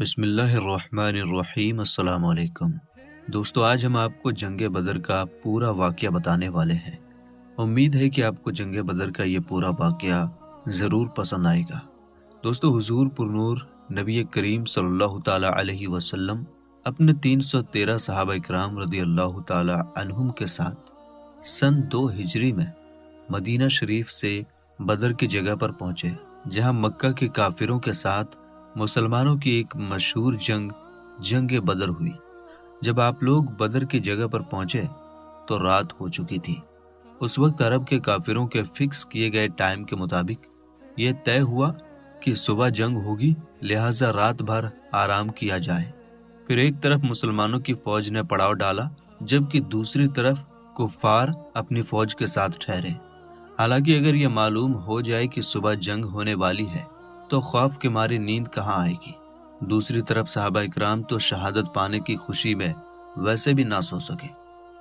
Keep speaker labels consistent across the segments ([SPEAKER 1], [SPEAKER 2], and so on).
[SPEAKER 1] بسم اللہ الرحمن الرحیم۔ السلام علیکم دوستو، آج ہم آپ کو جنگ بدر کا پورا واقعہ بتانے والے ہیں۔ امید ہے کہ آپ کو جنگ بدر کا یہ پورا واقعہ ضرور پسند آئے گا۔ دوستو، حضور پرنور نبی کریم صلی اللہ تعالی علیہ وسلم اپنے 313 صحابہ اکرام رضی اللہ تعالی عنہم کے ساتھ سن 2 ہجری میں مدینہ شریف سے بدر کی جگہ پر پہنچے، جہاں مکہ کے کافروں کے ساتھ مسلمانوں کی ایک مشہور جنگ بدر ہوئی۔ جب آپ لوگ بدر کی جگہ پر پہنچے تو رات ہو چکی تھی۔ اس وقت عرب کے کافروں کے فکس کیے گئے ٹائم کے مطابق یہ طے ہوا کہ صبح جنگ ہوگی، لہٰذا رات بھر آرام کیا جائے۔ پھر ایک طرف مسلمانوں کی فوج نے پڑاؤ ڈالا، جبکہ دوسری طرف کفار اپنی فوج کے ساتھ ٹھہرے۔ حالانکہ اگر یہ معلوم ہو جائے کہ صبح جنگ ہونے والی ہے تو خوف کے مارے نیند کہاں آئے گی۔ دوسری طرف صحابہ اکرام تو شہادت پانے کی خوشی میں ویسے بھی نہ سو سکے۔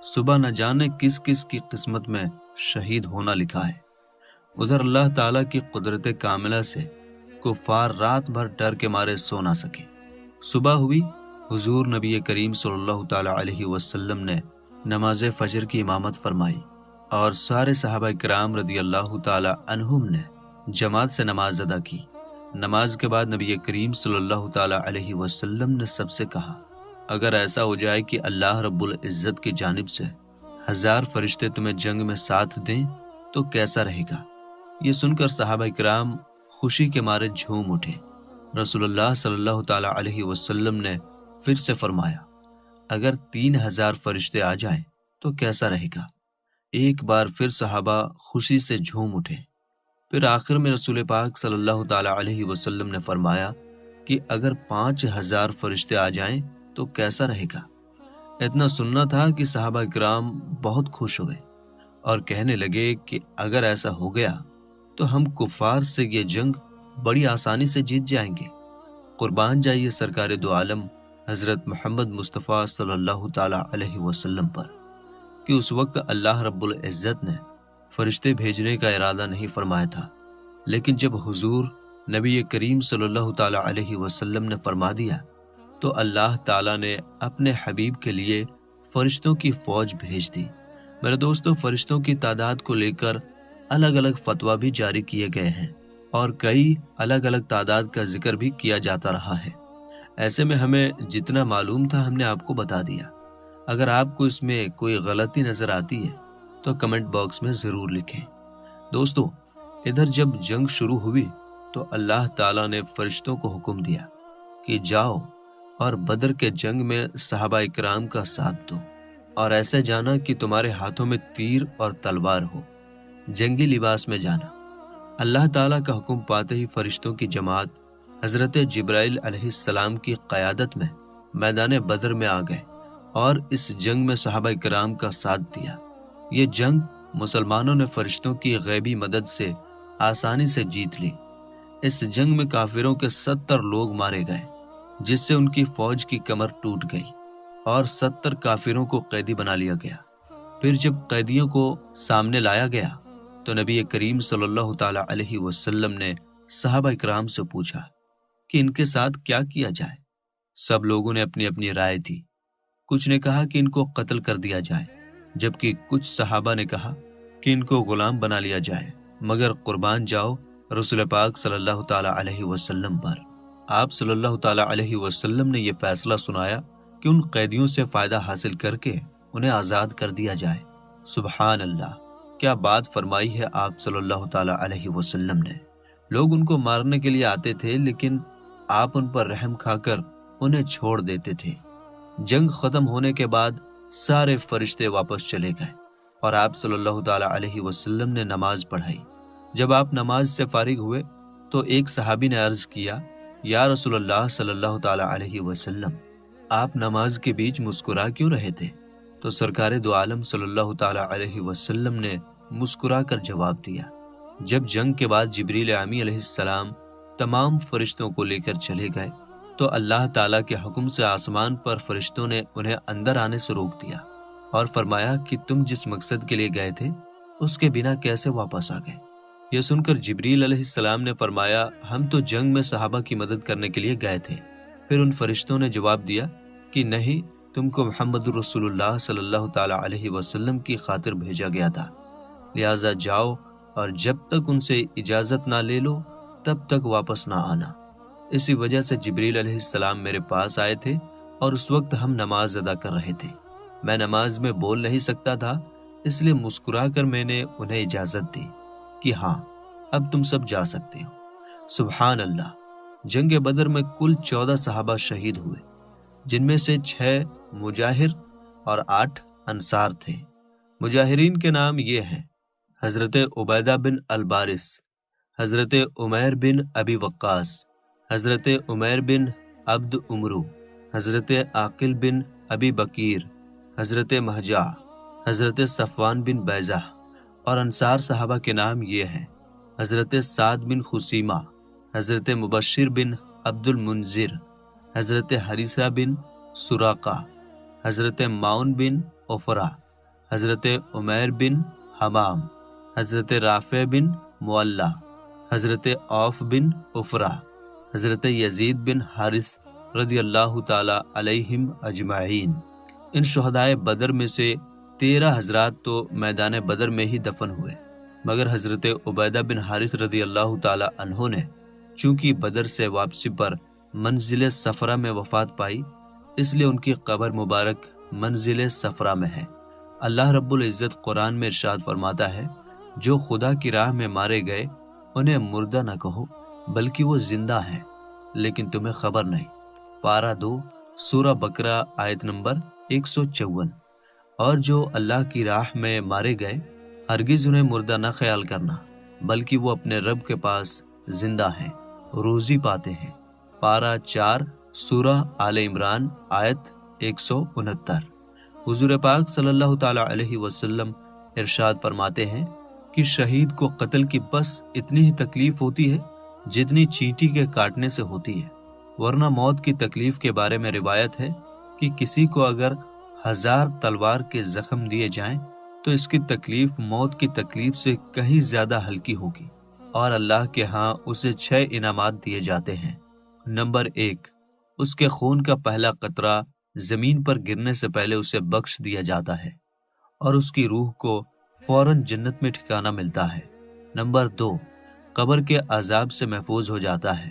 [SPEAKER 1] صبح نہ جانے کس کس کی قسمت میں شہید ہونا لکھا ہے۔ ادھر اللہ تعالیٰ کی قدرت کاملہ سے کفار رات بھر ڈر کے مارے سو نہ سکے۔ صبح ہوئی، حضور نبی کریم صلی اللہ تعالی علیہ وسلم نے نماز فجر کی امامت فرمائی اور سارے صحابہ اکرام رضی اللہ تعالی عنہم نے جماعت سے نماز ادا کی۔ نماز کے بعد نبی کریم صلی اللہ تعالی علیہ وسلم نے سب سے کہا، اگر ایسا ہو جائے کہ اللہ رب العزت کی جانب سے 1000 فرشتے تمہیں جنگ میں ساتھ دیں تو کیسا رہے گا؟ یہ سن کر صحابہ کرام خوشی کے مارے جھوم اٹھے۔ رسول اللہ صلی اللہ تعالی علیہ وسلم نے پھر سے فرمایا، اگر 3000 فرشتے آ جائیں تو کیسا رہے گا؟ ایک بار پھر صحابہ خوشی سے جھوم اٹھے۔ پھر آخر میں رسول پاک صلی اللہ تعالی علیہ وسلم نے فرمایا کہ اگر 5000 فرشتے آ جائیں تو کیسا رہے گا؟ اتنا سننا تھا کہ صحابہ کرام بہت خوش ہوئے اور کہنے لگے کہ اگر ایسا ہو گیا تو ہم کفار سے یہ جنگ بڑی آسانی سے جیت جائیں گے۔ قربان جائیے سرکار دو عالم حضرت محمد مصطفیٰ صلی اللہ تعالی علیہ وسلم پر کہ اس وقت اللہ رب العزت نے فرشتے بھیجنے کا ارادہ نہیں فرمایا تھا، لیکن جب حضور نبی کریم صلی اللہ تعالی علیہ وسلم نے فرما دیا تو اللہ تعالیٰ نے اپنے حبیب کے لیے فرشتوں کی فوج بھیج دی۔ میرے دوستو، فرشتوں کی تعداد کو لے کر الگ الگ فتویٰ بھی جاری کیے گئے ہیں اور کئی الگ الگ تعداد کا ذکر بھی کیا جاتا رہا ہے۔ ایسے میں ہمیں جتنا معلوم تھا ہم نے آپ کو بتا دیا۔ اگر آپ کو اس میں کوئی غلطی نظر آتی ہے تو کمنٹ باکس میں ضرور لکھیں۔ دوستو، ادھر جب جنگ شروع ہوئی تو اللہ تعالیٰ نے فرشتوں کو حکم دیا کہ جاؤ اور بدر کے جنگ میں صحابہ اکرام کا ساتھ دو، اور ایسے جانا کہ تمہارے ہاتھوں میں تیر اور تلوار ہو، جنگی لباس میں جانا۔ اللہ تعالیٰ کا حکم پاتے ہی فرشتوں کی جماعت حضرت جبرائیل علیہ السلام کی قیادت میں میدان بدر میں آ گئے اور اس جنگ میں صحابہ اکرام کا ساتھ دیا۔ یہ جنگ مسلمانوں نے فرشتوں کی غیبی مدد سے آسانی سے جیت لی۔ اس جنگ میں کافروں کے 70 لوگ مارے گئے، جس سے ان کی فوج کی کمر ٹوٹ گئی اور 70 کافروں کو قیدی بنا لیا گیا۔ پھر جب قیدیوں کو سامنے لایا گیا تو نبی کریم صلی اللہ تعالی علیہ وسلم نے صحابہ اکرام سے پوچھا کہ ان کے ساتھ کیا کیا جائے۔ سب لوگوں نے اپنی اپنی رائے دی۔ کچھ نے کہا کہ ان کو قتل کر دیا جائے، جبکہ کچھ صحابہ نے کہا کہ ان کو غلام بنا لیا جائے، مگر قربان جاؤ رسول پاک صلی اللہ تعالی علیہ وسلم پر۔ آپ صلی اللہ تعالی علیہ وسلم نے یہ فیصلہ سنایا کہ ان قیدیوں سے فائدہ حاصل کر کے انہیں آزاد کر دیا جائے۔ سبحان اللہ، کیا بات فرمائی ہے آپ صلی اللہ تعالی علیہ وسلم نے۔ لوگ ان کو مارنے کے لیے آتے تھے، لیکن آپ ان پر رحم کھا کر انہیں چھوڑ دیتے تھے۔ جنگ ختم ہونے کے بعد سارے فرشتے واپس چلے گئے اور آپ صلی اللہ تعالی علیہ وسلم نے نماز پڑھائی۔ جب آپ نماز سے فارغ ہوئے تو ایک صحابی نے عرض کیا، یا رسول اللہ صلی اللہ تعالی علیہ وسلم، آپ نماز کے بیچ مسکرا کیوں رہے تھے؟ تو سرکار دو عالم صلی اللہ تعالی علیہ وسلم نے مسکرا کر جواب دیا، جب جنگ کے بعد جبریل امی علیہ السلام تمام فرشتوں کو لے کر چلے گئے تو اللہ تعالیٰ کے حکم سے آسمان پر فرشتوں نے انہیں اندر آنے سے روک دیا اور فرمایا کہ تم جس مقصد کے لیے گئے تھے اس کے بنا کیسے واپس آ گئے؟ یہ سن کر جبریل علیہ السلام نے فرمایا، ہم تو جنگ میں صحابہ کی مدد کرنے کے لیے گئے تھے، پھر ان فرشتوں نے جواب دیا کہ نہیں، تم کو محمد رسول اللہ صلی اللہ تعالی علیہ وسلم کی خاطر بھیجا گیا تھا، لہٰذا جاؤ اور جب تک ان سے اجازت نہ لے لو تب تک واپس نہ آنا۔ اسی وجہ سے جبریل علیہ السلام میرے پاس آئے تھے اور اس وقت ہم نماز ادا کر رہے تھے۔ میں نماز میں بول نہیں سکتا تھا، اس لیے مسکرا کر میں نے انہیں اجازت دی کہ ہاں اب تم سب جا سکتے ہو۔ سبحان اللہ! جنگ بدر میں کل 14 صحابہ شہید ہوئے، جن میں سے 6 مجاہر اور 8 انصار تھے۔ مجاہرین کے نام یہ ہیں: حضرت عبیدہ بن البارس، حضرت عمیر بن ابی وقاص، حضرت عمیر بن عبد عمرو، حضرت عاقل بن ابی بکیر، حضرت مہجع، حضرت صفوان بن بیضہ۔ اور انصار صحابہ کے نام یہ ہیں: حضرت سعد بن خثیمہ، حضرت مبشر بن عبد المنذر، حضرت حریثہ بن سراقہ، حضرت معون بن عفرہ، حضرت عمیر بن حمام، حضرت رافع بن معلہ، حضرت عوف بن عفرہ، حضرت یزید بن حارث رضی اللہ تعالی علیہم اجمعین۔ ان شہدائے بدر میں سے 13 حضرات تو میدان بدر میں ہی دفن ہوئے، مگر حضرت عبیدہ بن حارث رضی اللہ تعالی عنہ نے چونکہ بدر سے واپسی پر منزل صفرا میں وفات پائی، اس لیے ان کی قبر مبارک منزل صفرا میں ہے۔ اللہ رب العزت قرآن میں ارشاد فرماتا ہے: جو خدا کی راہ میں مارے گئے انہیں مردہ نہ کہو بلکہ وہ زندہ ہیں، لیکن تمہیں خبر نہیں۔ پارہ 2 سورہ بقرہ آیت نمبر 154۔ اور جو اللہ کی راہ میں مارے گئے ہرگز انہیں مردہ نہ خیال کرنا، بلکہ وہ اپنے رب کے پاس زندہ ہیں، روزی پاتے ہیں۔ پارہ 4 سورہ آل عمران آیت 169۔ حضور پاک صلی اللہ تعالی علیہ وسلم ارشاد فرماتے ہیں کہ شہید کو قتل کی بس اتنی ہی تکلیف ہوتی ہے جتنی چینٹی کے کاٹنے سے ہوتی ہے، ورنہ موت کی تکلیف کے بارے میں روایت ہے کہ کسی کو اگر 1000 تلوار کے زخم دیے جائیں تو اس کی تکلیف موت کی تکلیف سے کہیں زیادہ ہلکی ہوگی، اور اللہ کے ہاں اسے 6 انعامات دیے جاتے ہیں۔ نمبر 1، اس کے خون کا پہلا قطرہ زمین پر گرنے سے پہلے اسے بخش دیا جاتا ہے اور اس کی روح کو فوراً جنت میں ٹھکانہ ملتا ہے۔ نمبر 2، قبر کے عذاب سے محفوظ ہو جاتا ہے۔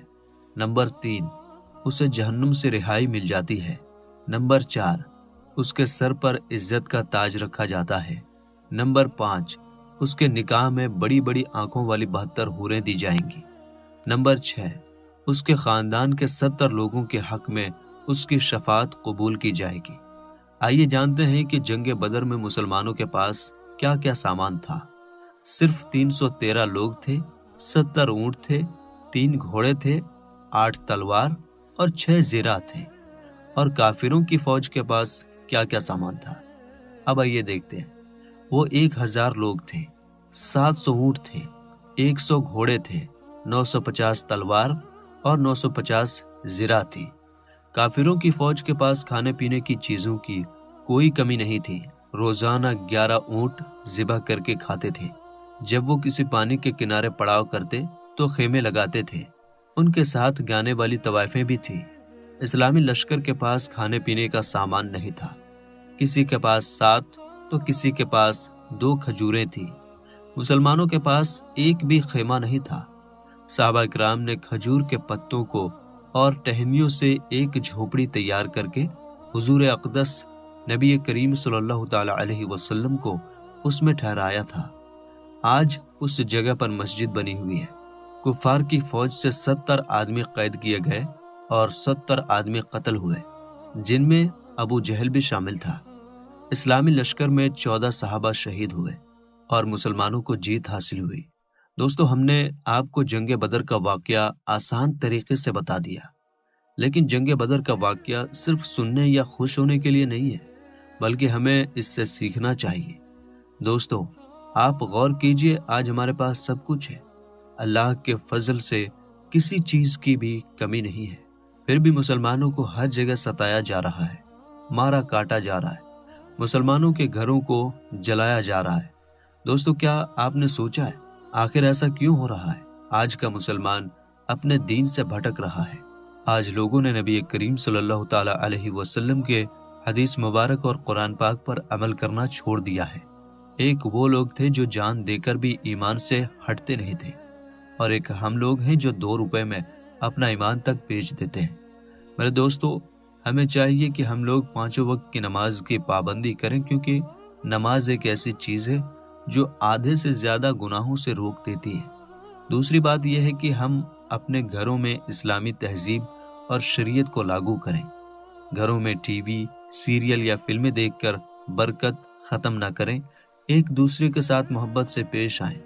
[SPEAKER 1] نمبر 3، اسے جہنم سے رہائی مل جاتی ہے۔ نمبر 4، اس کے سر پر عزت کا تاج رکھا جاتا ہے۔ نمبر 5، اس کے نکاح میں بڑی بڑی آنکھوں والی 72 حوریں دی جائیں گی۔ نمبر 6، اس کے خاندان کے 70 لوگوں کے حق میں اس کی شفاعت قبول کی جائے گی۔ آئیے جانتے ہیں کہ جنگ بدر میں مسلمانوں کے پاس کیا کیا سامان تھا۔ صرف 313 لوگ تھے، 70 اونٹ تھے، 3 گھوڑے تھے، 8 تلوار اور 6 زیرہ تھے۔ اور کافروں کی فوج کے پاس کیا کیا سامان تھا، اب آئیے دیکھتے ہیں۔ وہ 1000 لوگ تھے، 700 اونٹ تھے، 100 گھوڑے تھے، 950 تلوار اور 950 زیرہ تھی۔ کافروں کی فوج کے پاس کھانے پینے کی چیزوں کی کوئی کمی نہیں تھی۔ روزانہ 11 اونٹ ذبح کر کے کھاتے تھے۔ جب وہ کسی پانی کے کنارے پڑاؤ کرتے تو خیمے لگاتے تھے۔ ان کے ساتھ گانے والی طوائفیں بھی تھیں۔ اسلامی لشکر کے پاس کھانے پینے کا سامان نہیں تھا، کسی کے پاس 7 تو کسی کے پاس 2 کھجوریں تھیں۔ مسلمانوں کے پاس ایک بھی خیمہ نہیں تھا۔ صحابہ کرام نے کھجور کے پتوں کو اور ٹہنیوں سے ایک جھوپڑی تیار کر کے حضور اقدس نبی کریم صلی اللہ تعالی علیہ وسلم کو اس میں ٹھہرایا تھا۔ آج اس جگہ پر مسجد بنی ہوئی ہے۔ کفار کی فوج سے 70 آدمی قید کیے گئے اور 70 آدمی قتل ہوئے، جن میں ابو جہل بھی شامل تھا۔ اسلامی لشکر میں 14 صحابہ شہید ہوئے اور مسلمانوں کو جیت حاصل ہوئی۔ دوستو، ہم نے آپ کو جنگ بدر کا واقعہ آسان طریقے سے بتا دیا، لیکن جنگ بدر کا واقعہ صرف سننے یا خوش ہونے کے لیے نہیں ہے، بلکہ ہمیں اس سے سیکھنا چاہیے۔ دوستو، آپ غور کیجئے، آج ہمارے پاس سب کچھ ہے، اللہ کے فضل سے کسی چیز کی بھی کمی نہیں ہے، پھر بھی مسلمانوں کو ہر جگہ ستایا جا رہا ہے، مارا کاٹا جا رہا ہے، مسلمانوں کے گھروں کو جلایا جا رہا ہے۔ دوستو، کیا آپ نے سوچا ہے آخر ایسا کیوں ہو رہا ہے؟ آج کا مسلمان اپنے دین سے بھٹک رہا ہے، آج لوگوں نے نبی کریم صلی اللہ تعالیٰ علیہ وسلم کے حدیث مبارک اور قرآن پاک پر عمل کرنا چھوڑ دیا ہے۔ ایک وہ لوگ تھے جو جان دے کر بھی ایمان سے ہٹتے نہیں تھے، اور ایک ہم لوگ ہیں جو 2 روپے میں اپنا ایمان تک بیچ دیتے ہیں۔ میرے دوستو، ہمیں چاہیے کہ ہم لوگ 5 وقت کی نماز کی پابندی کریں، کیونکہ نماز ایک ایسی چیز ہے جو آدھے سے زیادہ گناہوں سے روک دیتی ہے۔ دوسری بات یہ ہے کہ ہم اپنے گھروں میں اسلامی تہذیب اور شریعت کو لاگو کریں۔ گھروں میں ٹی وی، سیریل یا فلمیں دیکھ کر برکت ختم نہ کریں، ایک دوسرے کے ساتھ محبت سے پیش آئیں۔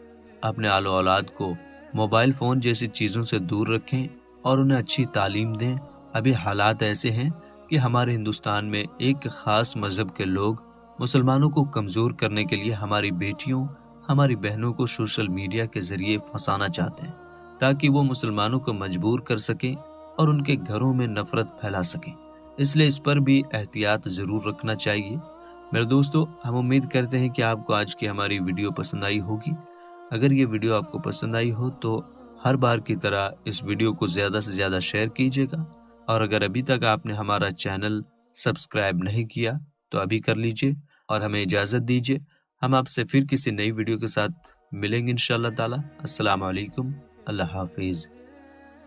[SPEAKER 1] اپنے آل و اولاد کو موبائل فون جیسی چیزوں سے دور رکھیں اور انہیں اچھی تعلیم دیں۔ ابھی حالات ایسے ہیں کہ ہمارے ہندوستان میں ایک خاص مذہب کے لوگ مسلمانوں کو کمزور کرنے کے لیے ہماری بیٹیوں، ہماری بہنوں کو سوشل میڈیا کے ذریعے پھنسانا چاہتے ہیں، تاکہ وہ مسلمانوں کو مجبور کر سکیں اور ان کے گھروں میں نفرت پھیلا سکیں۔ اس لیے اس پر بھی احتیاط ضرور رکھنا چاہیے۔ میرے دوستو، ہم امید کرتے ہیں کہ آپ کو آج کی ہماری ویڈیو پسند آئی ہوگی۔ اگر یہ ویڈیو آپ کو پسند آئی ہو تو ہر بار کی طرح اس ویڈیو کو زیادہ سے زیادہ شیئر کیجیے گا، اور اگر ابھی تک آپ نے ہمارا چینل سبسکرائب نہیں کیا تو ابھی کر لیجیے، اور ہمیں اجازت دیجیے۔ ہم آپ سے پھر کسی نئی ویڈیو کے ساتھ ملیں گے انشاءاللہ تعالی۔ السلام علیکم، اللہ حافظ۔